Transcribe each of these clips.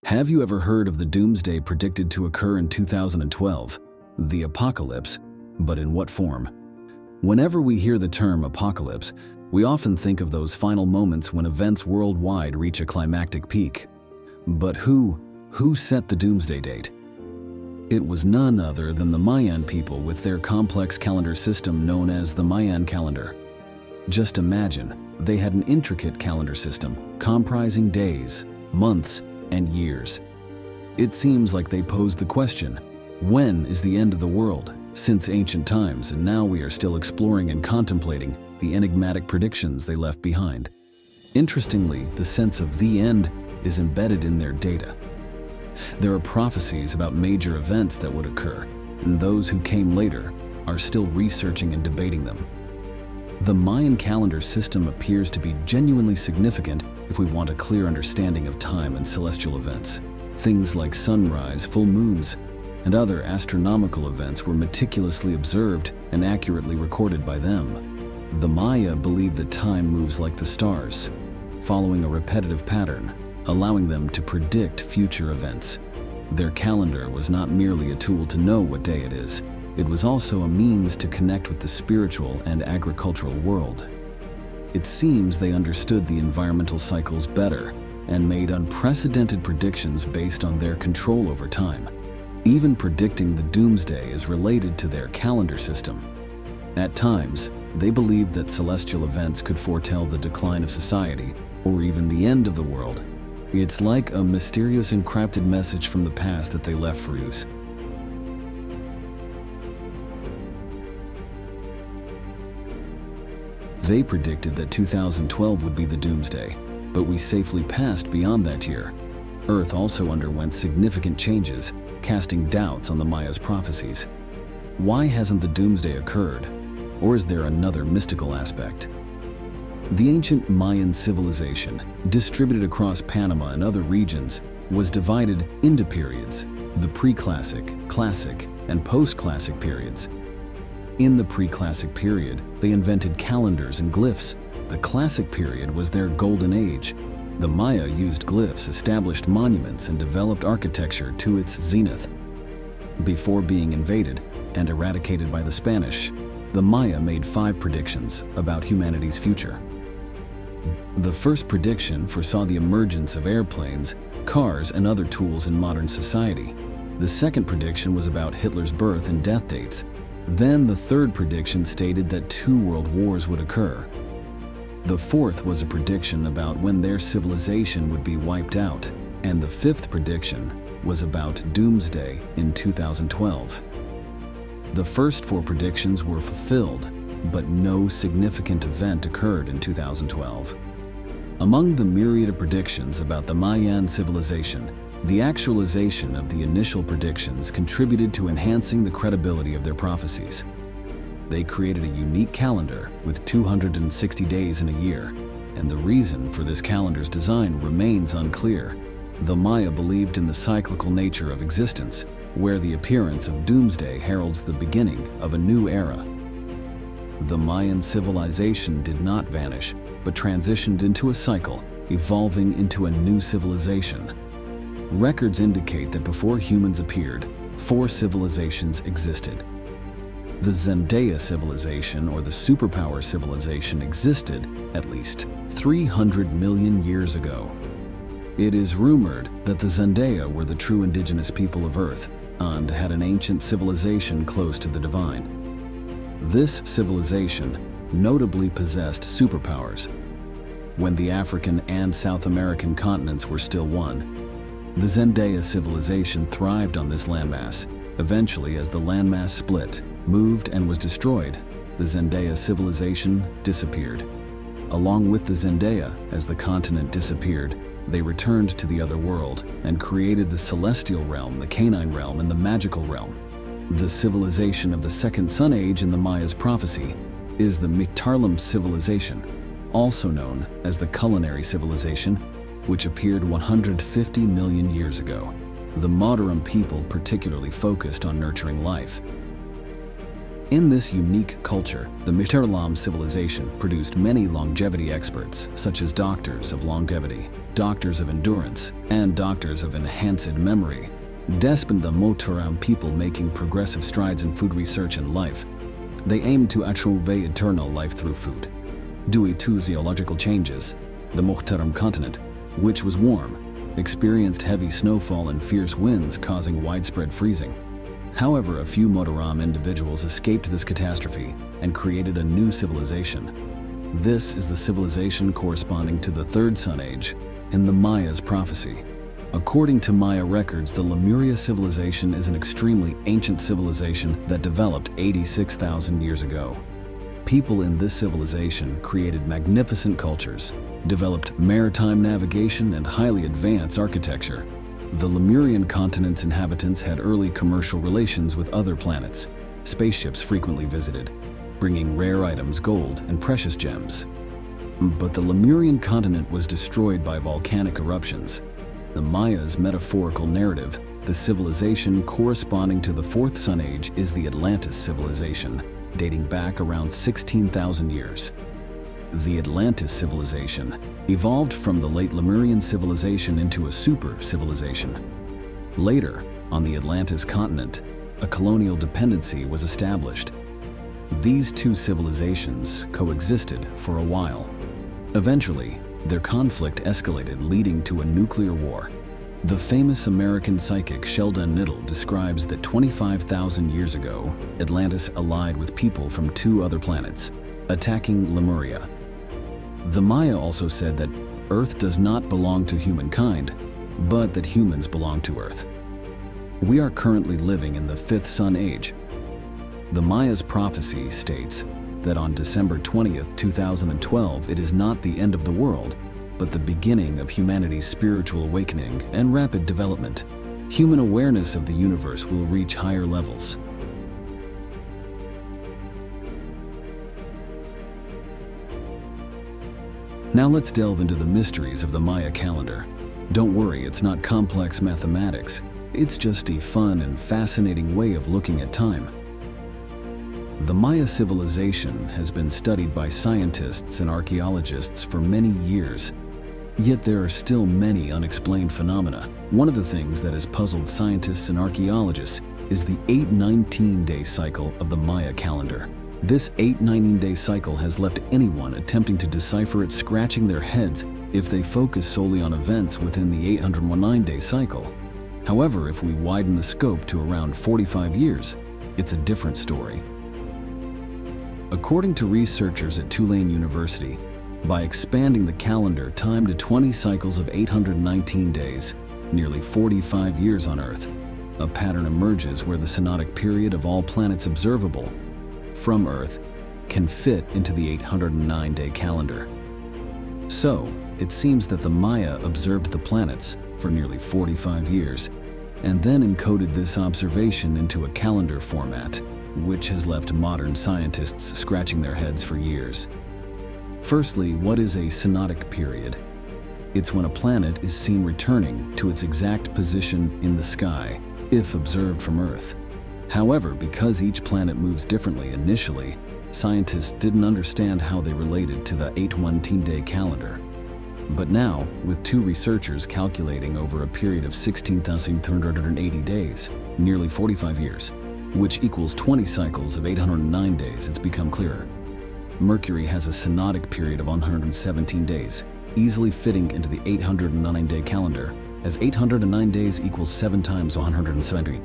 Have you ever heard of the doomsday predicted to occur in 2012? The apocalypse, but in what form? Whenever we hear the term apocalypse, we often think of those final moments when events worldwide reach a climactic peak. But who set the doomsday date? It was none other than the Mayan people with their complex calendar system known as the Mayan calendar. Just imagine, they had an intricate calendar system comprising days, months, and years. It seems like they posed the question, when is the end of the world, since ancient times, and now we are still exploring and contemplating the enigmatic predictions they left behind. Interestingly, the sense of the end is embedded in their data. There are prophecies about major events that would occur, and those who came later are still researching and debating them. The Mayan calendar system appears to be genuinely significant if we want a clear understanding of time and celestial events. Things like sunrise, full moons, and other astronomical events were meticulously observed and accurately recorded by them. The Maya believed that time moves like the stars, following a repetitive pattern, allowing them to predict future events. Their calendar was not merely a tool to know what day it is, it was also a means to connect with the spiritual and agricultural world. It seems they understood the environmental cycles better and made unprecedented predictions based on their control over time. Even predicting the doomsday is related to their calendar system. At times, they believed that celestial events could foretell the decline of society or even the end of the world. It's like a mysterious encrypted message from the past that they left for use. They predicted that 2012 would be the doomsday, but we safely passed beyond that year. Earth also underwent significant changes, casting doubts on the Maya's prophecies. Why hasn't the doomsday occurred? Or is there another mystical aspect? The ancient Mayan civilization, distributed across Panama and other regions, was divided into periods: the pre-classic, classic, and post-classic periods. In the pre-classic period, they invented calendars and glyphs. The classic period was their golden age. The Maya used glyphs, established monuments, and developed architecture to its zenith. Before being invaded and eradicated by the Spanish, the Maya made 5 predictions about humanity's future. The first prediction foresaw the emergence of airplanes, cars, and other tools in modern society. The second prediction was about Hitler's birth and death dates. Then the third prediction stated that 2 world wars would occur. The fourth was a prediction about when their civilization would be wiped out, and the fifth prediction was about doomsday in 2012. The first 4 predictions were fulfilled, but no significant event occurred in 2012. Among the myriad of predictions about the Mayan civilization, the actualization of the initial predictions contributed to enhancing the credibility of their prophecies. They created a unique calendar with 260 days in a year, and the reason for this calendar's design remains unclear. The Maya believed in the cyclical nature of existence, where the appearance of doomsday heralds the beginning of a new era. The Mayan civilization did not vanish, but transitioned into a cycle, evolving into a new civilization. Records indicate that before humans appeared, 4 civilizations existed. The Zendaya civilization, or the superpower civilization, existed at least 300 million years ago. It is rumored that the Zendaya were the true indigenous people of Earth and had an ancient civilization close to the divine. This civilization notably possessed superpowers. When the African and South American continents were still one, the Zendaya civilization thrived on this landmass. Eventually, as the landmass split, moved, and was destroyed, the Zendaya civilization disappeared. Along with the Zendaya, as the continent disappeared, they returned to the other world and created the celestial realm, the canine realm, and the magical realm. The civilization of the second sun age in the Maya's prophecy is the Mictarlam civilization, also known as the culinary civilization, which appeared 150 million years ago. The Madaram people particularly focused on nurturing life. In this unique culture, the Chilam civilization produced many longevity experts, such as doctors of longevity, doctors of endurance, and doctors of enhanced memory. Despite the Motaram people making progressive strides in food research and life, they aimed to achieve eternal life through food. Due to geological changes, the Motaram continent, which was warm, experienced heavy snowfall and fierce winds causing widespread freezing. However, a few Motaram individuals escaped this catastrophe and created a new civilization. This is the civilization corresponding to the Third Sun Age in the Maya's prophecy. According to Maya records, the Lemuria civilization is an extremely ancient civilization that developed 86,000 years ago. People in this civilization created magnificent cultures, developed maritime navigation and highly advanced architecture. The Lemurian continent's inhabitants had early commercial relations with other planets. Spaceships frequently visited, bringing rare items, gold, and precious gems. But the Lemurian continent was destroyed by volcanic eruptions. The Maya's metaphorical narrative, the civilization corresponding to the Fourth Sun Age, is the Atlantis civilization, dating back around 16,000 years. The Atlantis civilization evolved from the late Lemurian civilization into a super civilization. Later, on the Atlantis continent, a colonial dependency was established. These two civilizations coexisted for a while. Eventually, their conflict escalated, leading to a nuclear war. The famous American psychic Sheldon Niddle describes that 25,000 years ago, Atlantis allied with people from two other planets, attacking Lemuria. The Maya also said that Earth does not belong to humankind, but that humans belong to Earth. We are currently living in the Fifth Sun Age. The Maya's prophecy states that on December 20th, 2012, it is not the end of the world, but the beginning of humanity's spiritual awakening and rapid development. Human awareness of the universe will reach higher levels. Now let's delve into the mysteries of the Maya calendar. Don't worry, it's not complex mathematics. It's just a fun and fascinating way of looking at time. The Maya civilization has been studied by scientists and archaeologists for many years. Yet there are still many unexplained phenomena. One of the things that has puzzled scientists and archaeologists is the 819-day cycle of the Maya calendar. This 819-day cycle has left anyone attempting to decipher it scratching their heads if they focus solely on events within the 819-day cycle. However, if we widen the scope to around 45 years, it's a different story. According to researchers at Tulane University, by expanding the calendar time to 20 cycles of 819 days, nearly 45 years on Earth, a pattern emerges where the synodic period of all planets observable from Earth can fit into the 809-day calendar. So, it seems that the Maya observed the planets for nearly 45 years and then encoded this observation into a calendar format, which has left modern scientists scratching their heads for years. Firstly, what is a synodic period? It's when a planet is seen returning to its exact position in the sky, if observed from Earth. However, because each planet moves differently initially, scientists didn't understand how they related to the 819-day calendar. But now, with two researchers calculating over a period of 16,380 days, nearly 45 years, which equals 20 cycles of 809 days, it's become clearer. Mercury has a synodic period of 117 days, easily fitting into the 809-day calendar, as 809 days equals 7 times 170.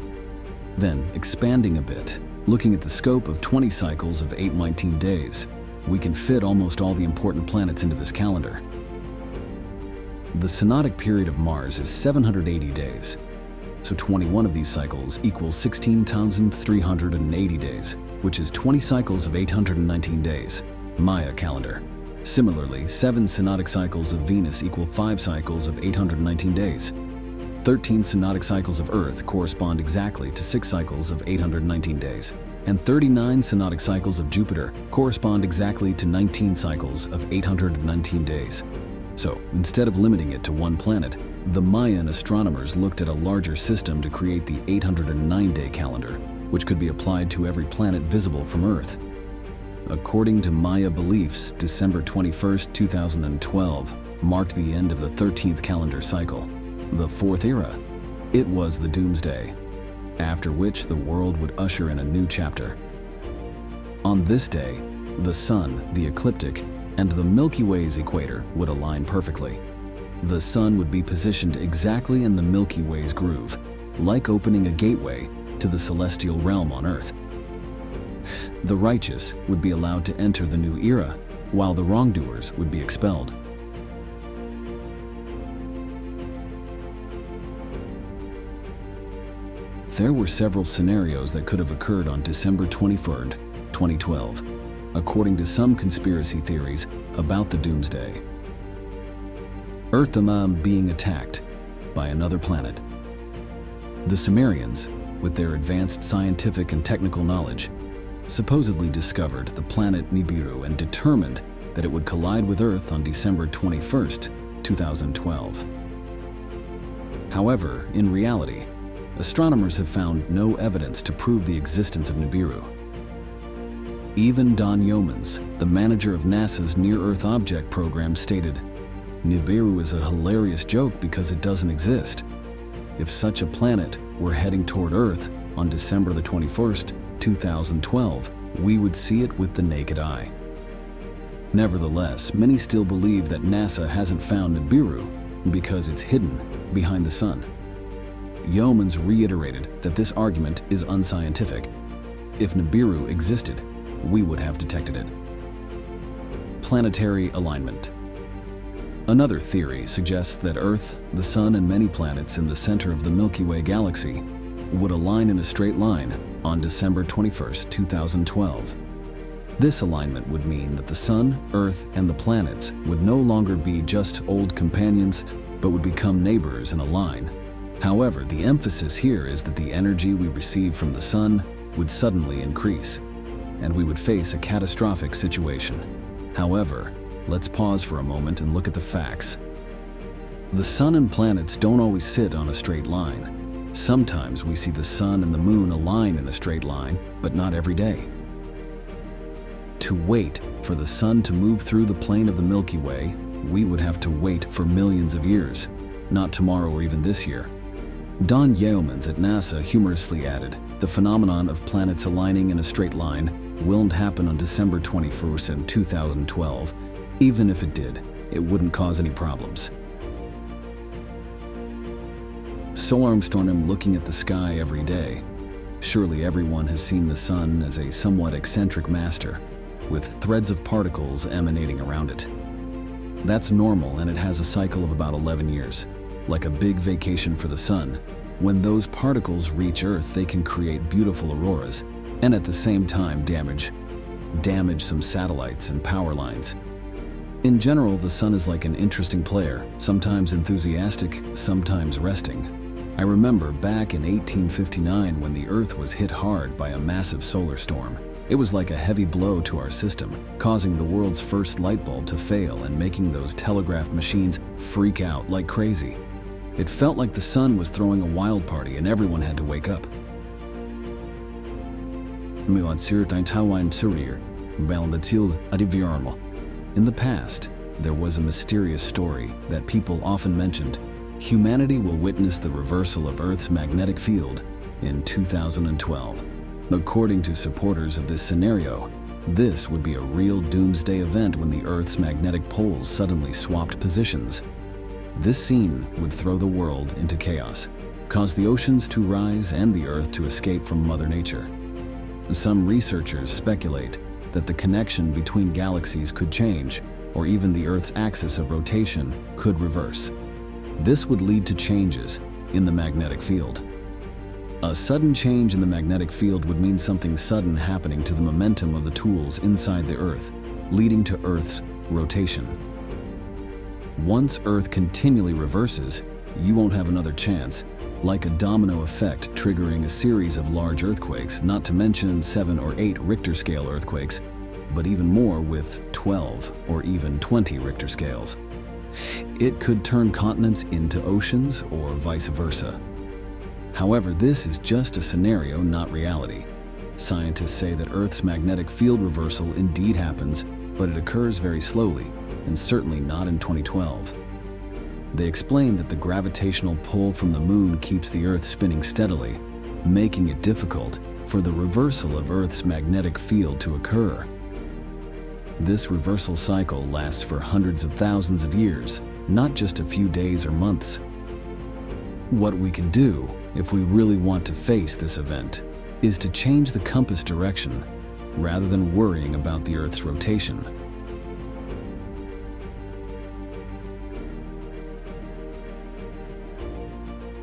Then, expanding a bit, looking at the scope of 20 cycles of 819 days, we can fit almost all the important planets into this calendar. The synodic period of Mars is 780 days, so 21 of these cycles equals 16,380 days, which is 20 cycles of 819 days, Maya calendar. Similarly, 7 synodic cycles of Venus equal 5 cycles of 819 days. 13 synodic cycles of Earth correspond exactly to 6 cycles of 819 days, and 39 synodic cycles of Jupiter correspond exactly to 19 cycles of 819 days. So, instead of limiting it to one planet, the Mayan astronomers looked at a larger system to create the 809-day calendar. which could be applied to every planet visible from Earth. According to Maya beliefs, December 21, 2012 marked the end of the 13th calendar cycle, the fourth era. It was the doomsday, after which the world would usher in a new chapter. On this day, the Sun, the ecliptic, and the Milky Way's equator would align perfectly. The Sun would be positioned exactly in the Milky Way's groove, like opening a gateway to the celestial realm on Earth. The righteous would be allowed to enter the new era, while the wrongdoers would be expelled. There were several scenarios that could have occurred on December 23, 2012, according to some conspiracy theories about the doomsday. Earth being attacked by another planet. The Sumerians, with their advanced scientific and technical knowledge, supposedly discovered the planet Nibiru and determined that it would collide with Earth on December 21, 2012. However, in reality, astronomers have found no evidence to prove the existence of Nibiru. Even Don Yeomans, the manager of NASA's Near-Earth Object Program, stated, "Nibiru is a hilarious joke because it doesn't exist. If such a planet were heading toward Earth on December the 21st, 2012, we would see it with the naked eye." Nevertheless, many still believe that NASA hasn't found Nibiru because it's hidden behind the Sun. Yeomans reiterated that this argument is unscientific. If Nibiru existed, we would have detected it. Planetary alignment. Another theory suggests that Earth, the Sun, and many planets in the center of the Milky Way galaxy would align in a straight line on December 21, 2012. This alignment would mean that the Sun, Earth, and the planets would no longer be just old companions, but would become neighbors in a line. However, the emphasis here is that the energy we receive from the Sun would suddenly increase, and we would face a catastrophic situation. However, let's pause for a moment and look at the facts. The Sun and planets don't always sit on a straight line. Sometimes we see the Sun and the Moon align in a straight line, but not every day. To wait for the Sun to move through the plane of the Milky Way, we would have to wait for millions of years, not tomorrow or even this year. Don Yeomans at NASA humorously added, "The phenomenon of planets aligning in a straight line won't happen on December 21st in 2012. Even if it did, it wouldn't cause any problems." Solarmstorm looking at the sky every day. Surely everyone has seen the Sun as a somewhat eccentric master, with threads of particles emanating around it. That's normal, and it has a cycle of about 11 years. Like a big vacation for the Sun, when those particles reach Earth, they can create beautiful auroras, and at the same time damage some satellites and power lines. In general, the Sun is like an interesting player, sometimes enthusiastic, sometimes resting. I remember back in 1859 when the Earth was hit hard by a massive solar storm. It was like a heavy blow to our system, causing the world's first light bulb to fail and making those telegraph machines freak out like crazy. It felt like the Sun was throwing a wild party and everyone had to wake up. In the past, there was a mysterious story that people often mentioned. Humanity will witness the reversal of Earth's magnetic field in 2012. According to supporters of this scenario, this would be a real doomsday event when the Earth's magnetic poles suddenly swapped positions. This scene would throw the world into chaos, cause the oceans to rise and the Earth to escape from Mother Nature. Some researchers speculate that the connection between galaxies could change, or even the Earth's axis of rotation could reverse. This would lead to changes in the magnetic field. A sudden change in the magnetic field would mean something sudden happening to the momentum of the tools inside the Earth, leading to Earth's rotation. Once Earth continually reverses, you won't have another chance, like a domino effect triggering a series of large earthquakes, not to mention 7 or 8 Richter scale earthquakes, but even more with 12 or even 20 Richter scales. It could turn continents into oceans or vice versa. However, this is just a scenario, not reality. Scientists say that Earth's magnetic field reversal indeed happens, but it occurs very slowly, and certainly not in 2012. They explain that the gravitational pull from the moon keeps the Earth spinning steadily, making it difficult for the reversal of Earth's magnetic field to occur. This reversal cycle lasts for hundreds of thousands of years, not just a few days or months. What we can do, if we really want to face this event, is to change the compass direction rather than worrying about the Earth's rotation.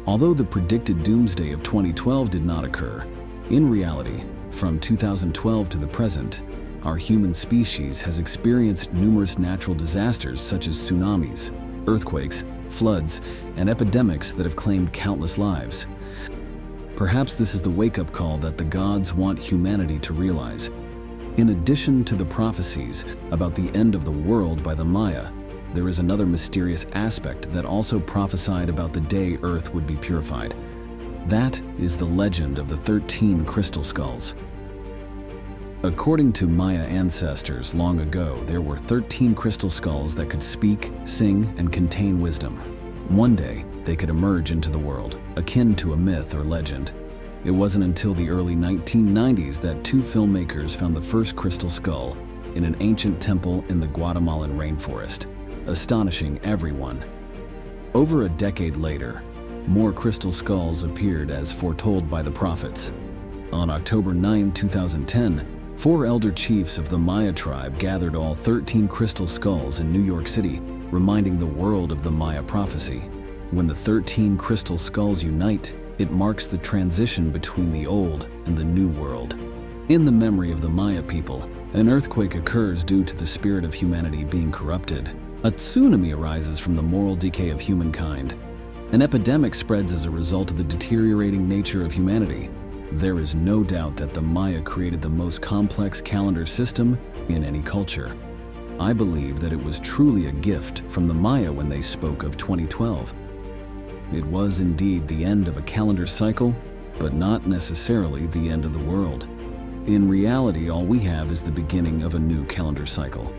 Although the predicted doomsday of 2012 did not occur, in reality, from 2012 to the present, our human species has experienced numerous natural disasters such as tsunamis, earthquakes, floods, and epidemics that have claimed countless lives. Perhaps this is the wake-up call that the gods want humanity to realize. In addition to the prophecies about the end of the world by the Maya, there is another mysterious aspect that also prophesied about the day Earth would be purified. That is the legend of the 13 crystal skulls. According to Maya ancestors long ago, there were 13 crystal skulls that could speak, sing, and contain wisdom. One day, they could emerge into the world, akin to a myth or legend. It wasn't until the early 1990s that two filmmakers found the first crystal skull in an ancient temple in the Guatemalan rainforest, astonishing everyone. Over a decade later, more crystal skulls appeared as foretold by the prophets. On October 9, 2010, 4 elder chiefs of the Maya tribe gathered all 13 crystal skulls in New York City, reminding the world of the Maya prophecy. When the 13 crystal skulls unite, it marks the transition between the old and the new world. In the memory of the Maya people, an earthquake occurs due to the spirit of humanity being corrupted. A tsunami arises from the moral decay of humankind. An epidemic spreads as a result of the deteriorating nature of humanity. There is no doubt that the Maya created the most complex calendar system in any culture. I believe that it was truly a gift from the Maya when they spoke of 2012. It was indeed the end of a calendar cycle, but not necessarily the end of the world. In reality, all we have is the beginning of a new calendar cycle.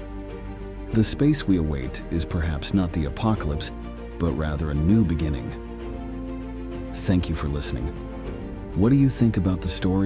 The space we await is perhaps not the apocalypse, but rather a new beginning. Thank you for listening. What do you think about the story?